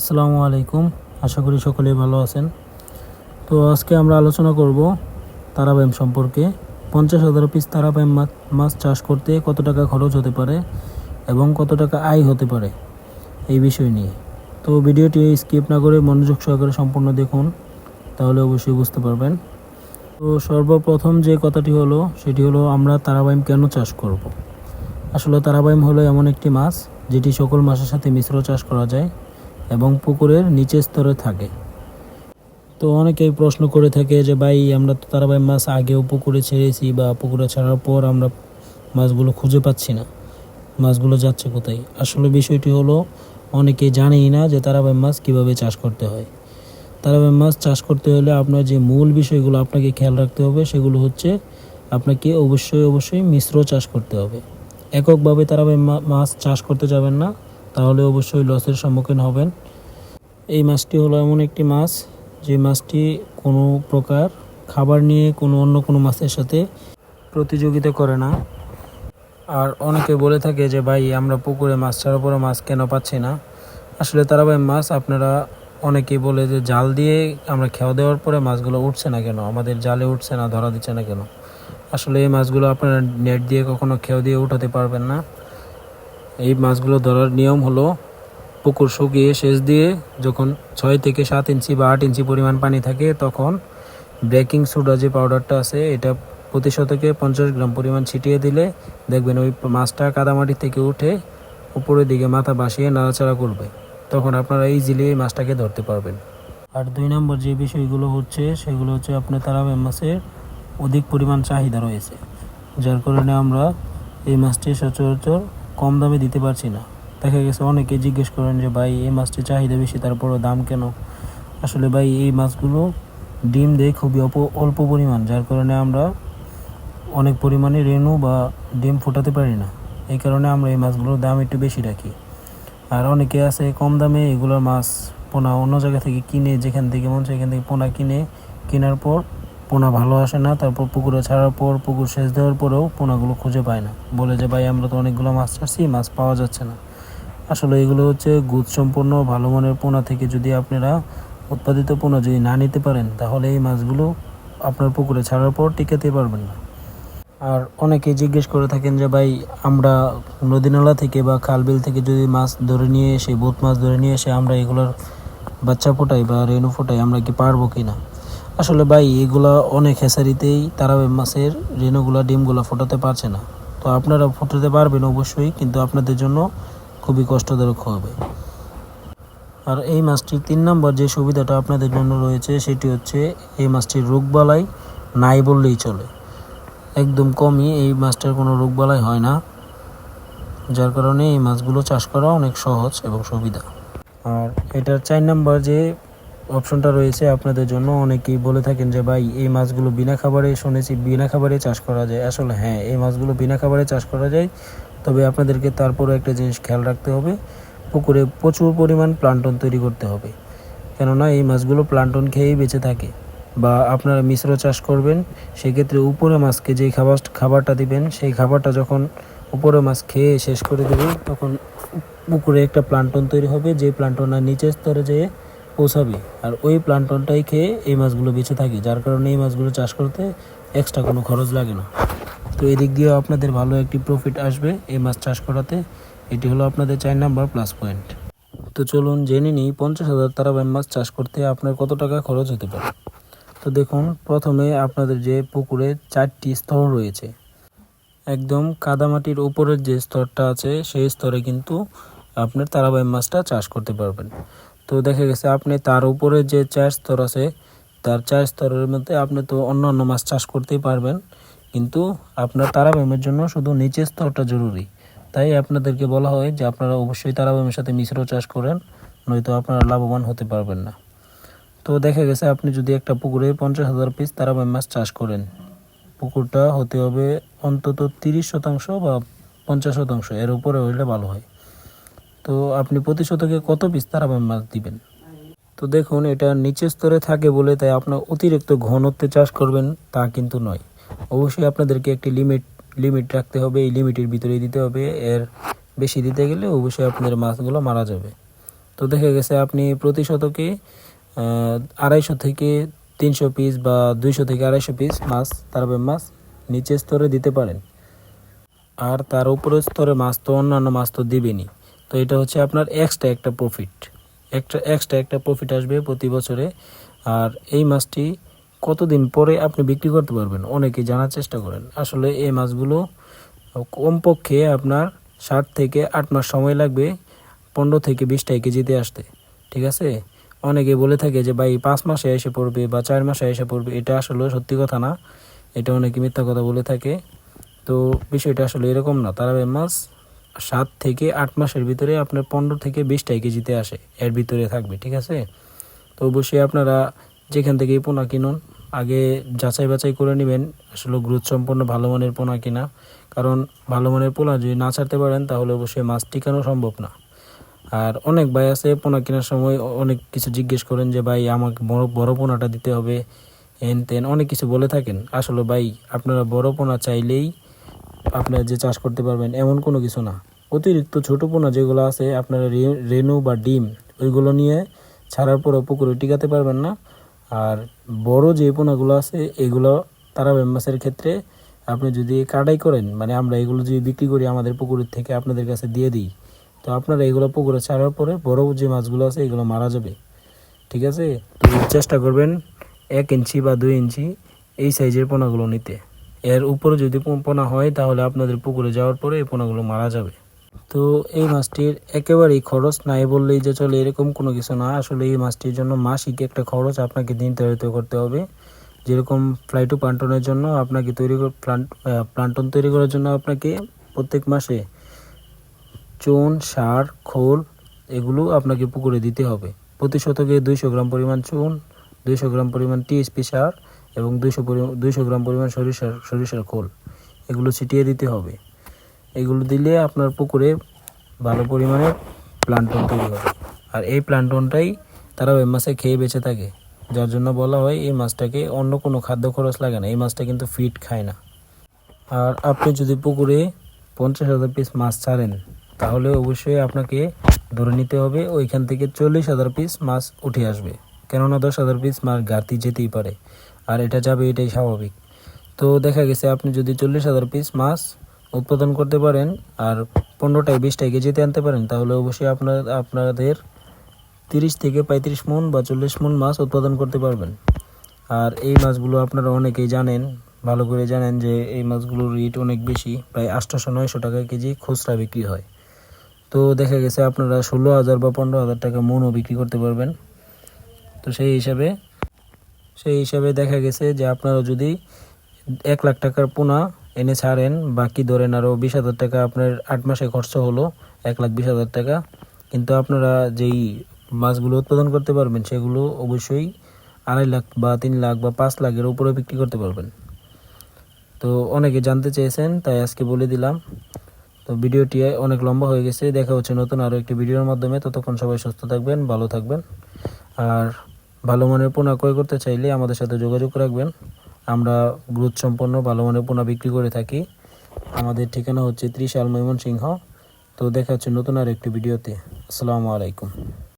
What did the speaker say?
আসসালামু আলাইকুম। আশা করি সকলেই ভালো আছেন। তো আজকে আমরা আলোচনা করব তারাবাইম সম্পর্কে। 50,000 পিস তারাবাইম মাছ চাষ করতে কত টাকা খরচ হতে পারে এবং কত টাকা আয় হতে পারে এই বিষয় নিয়ে। তো ভিডিওটি স্কিপ না করে মনোযোগ সহকারে সম্পূর্ণ দেখুন, তাহলে অবশ্যই বুঝতে পারবেন। তো সর্বপ্রথম যে কথাটি হলো সেটি হলো আমরা তারাবাইম কেন চাষ করব। আসলে তারাবাইম হলো এমন একটি মাছ যেটি সকল মাছের সাথে মিশ্র চাষ করা যায় এবং পুকুরের নিচের স্তরে থাকে। তো অনেকেই প্রশ্ন করে থাকে যে ভাই আমরা তো তারাবাইম মাছ আগেও পুকুরে ছেড়েছি বা পুকুরে ছাড়ার পর আমরা মাছগুলো খুঁজে পাচ্ছি না, মাছগুলো যাচ্ছে কোথায়। আসলে বিষয়টি হলো অনেকেই জানেই না যে তারাবাইম মাছ কীভাবে চাষ করতে হয়। তারাবাইম মাছ চাষ করতে হলে আপনার যে মূল বিষয়গুলো আপনাকে খেয়াল রাখতে হবে সেগুলো হচ্ছে আপনাকে অবশ্যই মিশ্র চাষ করতে হবে। এককভাবে তারাবাইম মাছ চাষ করতে যাবেন না, তাহলে অবশ্যই লসের সম্মুখীন হবেন। এই মাছটি হলো এমন একটি মাছ যে মাছটি কোনো প্রকার খাবার নিয়ে অন্য কোনো মাছের সাথে প্রতিযোগিতা করে না। আর অনেকে বলে থাকে যে ভাই আমরা পুকুরে মাছ ছাড়ার পরে মাছ কেন পাচ্ছি না। আসলে তারাবাইম মাছ আপনারা অনেকেই বলে যে জাল দিয়ে আমরা খেয়া দেওয়ার পরে মাছগুলো উঠছে না কেন, আমাদের জালে উঠছে না, ধরা দিচ্ছে না কেন। আসলে এই মাছগুলো আপনারা নেট দিয়ে কখনো খেয়া দিয়ে উঠাতে পারবেন না। এই মাছগুলো ধরার নিয়ম হলো পুকুর শুকিয়ে সেচ দিয়ে যখন 6 থেকে 7 ইঞ্চি বা 8 ইঞ্চি পরিমাণ পানি থাকে তখন বেকিং সোডা যে পাউডারটা আছে এটা প্রতি শতকে 50 গ্রাম পরিমাণ ছিটিয়ে দিলে দেখবেন ওই মাছটা কাদামাটি থেকে উঠে উপরের দিকে মাথা ভাসিয়ে নাড়াচাড়া করবে, তখন আপনারা ইজিলি এই মাছটাকে ধরতে পারবেন। আর 2 নম্বর যে বিষয়গুলো হচ্ছে সেগুলো হচ্ছে আপনার তারাবাইম মাছের অধিক পরিমাণ চাহিদা রয়েছে, যার কারণে আমরা এই মাছটি সচরাচর কম দামে দিতে পারছি না। দেখা গেছে অনেকে জিজ্ঞেস করেন যে ভাই এই মাছটির চাহিদা বেশি তারপরও দাম কেন। আসলে ভাই এই মাছগুলো ডিম দেয় খুবই অল্প পরিমাণ, যার কারণে আমরা অনেক পরিমাণে রেণু বা ডিম ফোটাতে পারি না। এই কারণে আমরা এই মাছগুলোর দাম একটু বেশি রাখি। আর অনেকে আছে কম দামে এগুলোর মাছ পোনা অন্য জায়গা থেকে কিনে, যেখান থেকে মন সেখান থেকে পোনা কেনার পর পোনা ভালো আসে না, তারপর পুকুরে ছাড়ার পর পুকুর সেচ দেওয়ার পরেও পোনাগুলো খুঁজে পায় না, বলে যে ভাই আমরা তো অনেকগুলো মাছ ছাড়ছি, মাছ পাওয়া যাচ্ছে না। আসলে এগুলো হচ্ছে গুণসম্পন্ন ভালো মানের পোনা থেকে যদি আপনারা উৎপাদিত পোনা যদি না নিতে পারেন তাহলে এই মাছগুলো আপনার পুকুরে ছাড়ার পর টিকাতে পারবেন না। আর অনেকেই জিজ্ঞেস করে থাকেন যে ভাই আমরা নদী নালা থেকে বা খালবিল থেকে যদি মাছ ধরে নিয়ে এসে বোট মাছ ধরে নিয়ে এসে আমরা এগুলোর বাচ্চা ফোটাই বা রেণু ফোটাই আমরা কি পারবো কি না। আসলে ভাই এগুলা অনেক হেসারিতেই তারাবাইম মাছের রেণুগুলা ডিমগুলা ফোটাতে পারছে না। তো আপনারা ফোটাতে পারবেন অবশ্যই, কিন্তু আপনাদের জন্য খুবই কষ্টদায়ক হবে। আর এই মাছটির 3 নম্বর যে সুবিধাটা আপনাদের জন্য রয়েছে সেটি হচ্ছে এই মাছটির রোগবালাই নাই বললেই চলে, একদম কমই এই মাছটার কোনো রোগবালাই হয় না, যার কারণে এই মাছগুলো চাষ করা অনেক সহজ এবং সুবিধা। আর এটার 4 নম্বর যে অপশনটা রয়েছে আপনাদের জন্য, অনেকেই বলে থাকেন যে ভাই এই মাছগুলো বিনা খাবারে, শুনেছি বিনা খাবারে চাষ করা যায়। আসলে হ্যাঁ, এই মাছগুলো বিনা খাবারে চাষ করা যায়, তবে আপনাদেরকে তারপরে একটা জিনিস খেয়াল রাখতে হবে, পুকুরে প্রচুর পরিমাণ প্লান্টন তৈরি করতে হবে, কেননা এই মাছগুলো প্লান্টন খেয়েই বেঁচে থাকে। বা আপনারা মিশ্র চাষ করবেন, সেক্ষেত্রে উপরে মাছকে যেই খাবারটা দিবেন সেই খাবারটা যখন উপরে মাছ খেয়ে শেষ করে দেবে তখন পুকুরে একটা প্লান্টন তৈরি হবে, যে প্লান্টনটা নিচের স্তরে যেয়ে পৌঁছাবে, আর ওই প্লান্টনটাই খেয়ে এই মাছগুলো বেঁচে থাকে, যার কারণে এই মাছগুলো চাষ করতে এক্সট্রা কোনো খরচ লাগে না। তো এদিক দিয়েও আপনাদের ভালো একটি প্রফিট আসবে এই মাছ চাষ করাতে। এটি হলো আপনাদের 4 নাম্বার প্লাস পয়েন্ট। তো চলুন জেনে নিই 50,000 তারাবাইম মাছ চাষ করতে আপনার কত টাকা খরচ হতে পারে। তো দেখুন, প্রথমে আপনাদের যে পুকুরে 4টি স্তর রয়েছে, একদম কাদামাটির উপরের যে স্তরটা আছে সেই স্তরে কিন্তু আপনার তারাবাইম মাছটা চাষ করতে পারবেন। তো দেখা গেছে আপনি তার উপরে যে 4 স্তর আছে, তার 4 স্তরের মধ্যে আপনি তো অন্যান্য মাছ চাষ করতেই পারবেন, কিন্তু আপনার তারাবাইমের জন্য শুধু নিচের স্তরটা জরুরি। তাই আপনাদেরকে বলা হয় যে আপনারা অবশ্যই তারাবাইমের সাথে মিশ্র চাষ করেন, নয়তো আপনারা লাভবান হতে পারবেন না। তো দেখা গেছে আপনি যদি একটা পুকুরে 50,000 পিস তারাবাইম মাছ চাষ করেন, পুকুরটা হতে হবে অন্তত 30% বা 50%, এর উপরে হইলে ভালো হয়। তো আপনি প্রতি শতকে কত পিস তারাবাইম মাছ দিবেন। তো দেখুন, এটা নিচের স্তরে থাকে বলে তাই আপনার অতিরিক্ত ঘনত্বে চাষ করবেন তা কিন্তু নয়। অবশ্যই আপনাদেরকে একটি লিমিট রাখতে হবে, এই লিমিটের ভিতরেই দিতে হবে, এর বেশি দিতে গেলে অবশ্যই আপনাদের মাছগুলো মারা যাবে। তো দেখা গেছে আপনি প্রতি শতকে 250 থেকে 300 পিস বা 200 থেকে 250 পিস মাছ তারাবাইম মাছ নিচের স্তরে দিতে পারেন। আর তার উপরের স্তরে মাছ তো অন্যান্য মাছ তো দিবেনি। তো এটা হচ্ছে আপনার এক্সট্রা একটা প্রফিট আসবে প্রতি বছরে। আর এই মাছটি কতদিন পরে আপনি বিক্রি করতে পারবেন অনেকেই জানার চেষ্টা করেন। আসলে এই মাছগুলো কমপক্ষে আপনার 7 থেকে 8 মাস সময় লাগবে 15 থেকে 20 কেজিতে আসতে, ঠিক আছে। অনেকে বলে থাকে যে ভাই 5 মাসে এসে পড়বে বা 4 মাসে এসে পড়বে, এটা আসলে সত্যি কথা না, এটা অনেকে মিথ্যা কথা বলে থাকে। তো বিষয়টা আসলে এরকম না। তারাবাইম মাছ 7 থেকে 8 মাসের ভিতরে আপনার 15 থেকে 20 কেজিতে আসে, এর ভিতরে থাকবে, ঠিক আছে। তো অবশ্যই আপনারা যেখান থেকে পোনা কিনুন আগে যাচাই বাছাই করে নেবেন আসলে গ্রোথ সম্পন্ন ভালো মানের পোনা কিনা। কারণ ভালো মানের পোনা যদি না ছাড়তে পারেন তাহলে অবশ্যই মাছ টিকানো সম্ভব না। আর অনেক ভাই আছে পোনা কেনার সময় অনেক কিছু জিজ্ঞেস করেন যে ভাই আমাকে বড় বড় পোনাটা দিতে হবে, এন তেন অনেক কিছু বলে থাকেন। আসলে ভাই আপনারা বড় পোনা চাইলেই আপনারা যে চাষ করতে পারবেন এমন কোনো কিছু না। অতিরিক্ত ছোট পোনা যেগুলো আছে আপনারা রেনু বা ডিম ওইগুলো নিয়ে ছাড়ার পরও পুকুরে টিকাতে পারবেন না। আর বড় যে পোনাগুলো আছে এগুলো তারাবাইম মাছের ক্ষেত্রে আপনি যদি কাটাই করেন, মানে আমরা এগুলো যদি বিক্রি করি আমাদের পুকুরের থেকে আপনাদের কাছে দিয়ে দিই, তো আপনারা এগুলো পুকুরে ছাড়ার পরে বড় যে মাছগুলো আছে এগুলো মারা যাবে, ঠিক আছে। তো চেষ্টা করবেন 1 ইঞ্চি বা 2 ইঞ্চি এই সাইজের পোনাগুলো নিতে। এর উপরে যদি পোনা হয় তাহলে আপনাদের পুকুরে যাওয়ার পরে এই পোনাগুলো মারা যাবে। তো এই মাছটির একেবারেই খরচ নাই বললেই যে চলে এরকম কোনো কিছু না। আসলে এই মাছটির জন্য মাসিক একটা খরচ আপনাকে নির্ধারিত করতে হবে। যেরকম প্লান্টনের জন্য আপনাকে প্লান্টন তৈরি করার জন্য আপনাকে প্রত্যেক মাসে চুন, সার, খোল এগুলো আপনাকে পুকুরে দিতে হবে। প্রতি শতকে 200 গ্রাম পরিমাণ চুন, 200 গ্রাম পরিমাণ টিএসপি সার এবং 200 গ্রাম পরিমাণ সরিষার খোল এগুলো ছিটিয়ে দিতে হবে। এগুলো দিলে আপনার পুকুরে ভালো পরিমাণে প্লান্টন তৈরি হবে। আর এই প্লান্টনটাই তারাবাইম মাছে খেয়ে বেঁচে থাকে, যার জন্য বলা হয় এই মাছটাকে অন্য কোনো খাদ্য খরচ লাগে না, এই মাছটা কিন্তু ফিড খায় না। আর আপনি যদি পুকুরে 50,000 পিস মাছ ছাড়েন তাহলে অবশ্যই আপনাকে ধরে নিতে হবে ওইখান থেকে 40,000 পিস মাছ উঠে আসবে। কেননা 10,000 পিস মাছ ঘাটতি যেতেই পারে, আর এটা যাবে, এটাই স্বাভাবিক। তো দেখা গেছে আপনি যদি 40,000 পিস মাছ উৎপাদন করতে পারেন আর 15-20 কেজিতে আনতে পারেন তাহলে অবশ্যই আপনাদের 30 থেকে 35 মণ বা 40 মণ মাছ উৎপাদন করতে পারবেন। আর এই মাছগুলো আপনারা অনেকেই জানেন, ভালো করে জানেন যে এই মাছগুলোর রেট অনেক বেশি, প্রায় 800-900 টাকা কেজি খুচরা বিক্রি হয়। তো দেখা গেছে আপনারা 16,000 বা 15,000 টাকা মণও বিক্রি করতে পারবেন। তো সেই হিসাবে দেখা গেছে যে আপনারা যদি 1 লাখ টাকার পোনা এনে ছাড়েন, বাকি ধরেন আরও 20,000 টাকা আপনার 8 মাসে খরচ হলো, 1,20,000 টাকা। কিন্তু আপনারা যেই মাছগুলো উৎপাদন করতে পারবেন সেগুলো অবশ্যই 2.5 লাখ বা 3 লাখ বা 5 লাখের উপরে বিক্রি করতে পারবেন। তো অনেকে জানতে চেয়েছেন তাই আজকে বলে দিলাম। তো ভিডিওটি অনেক লম্বা হয়ে গেছে, দেখা হচ্ছে নতুন আরও একটি ভিডিওর মাধ্যমে। ততক্ষণ সবাই সুস্থ থাকবেন, ভালো থাকবেন। আর ভালো মানের পোনা ক্রয় করতে চাইলে আমাদের সাথে যোগাযোগ রাখবেন। আমরা গ্রোথ সম্পন্ন ভালো মানের পোনা বিক্রি করে থাকি। আমাদের ঠিকানা হচ্ছে ত্রিশাল, ময়মনসিংহ। তো দেখা হচ্ছে নতুন আর একটি ভিডিওতে। আসসালামু আলাইকুম।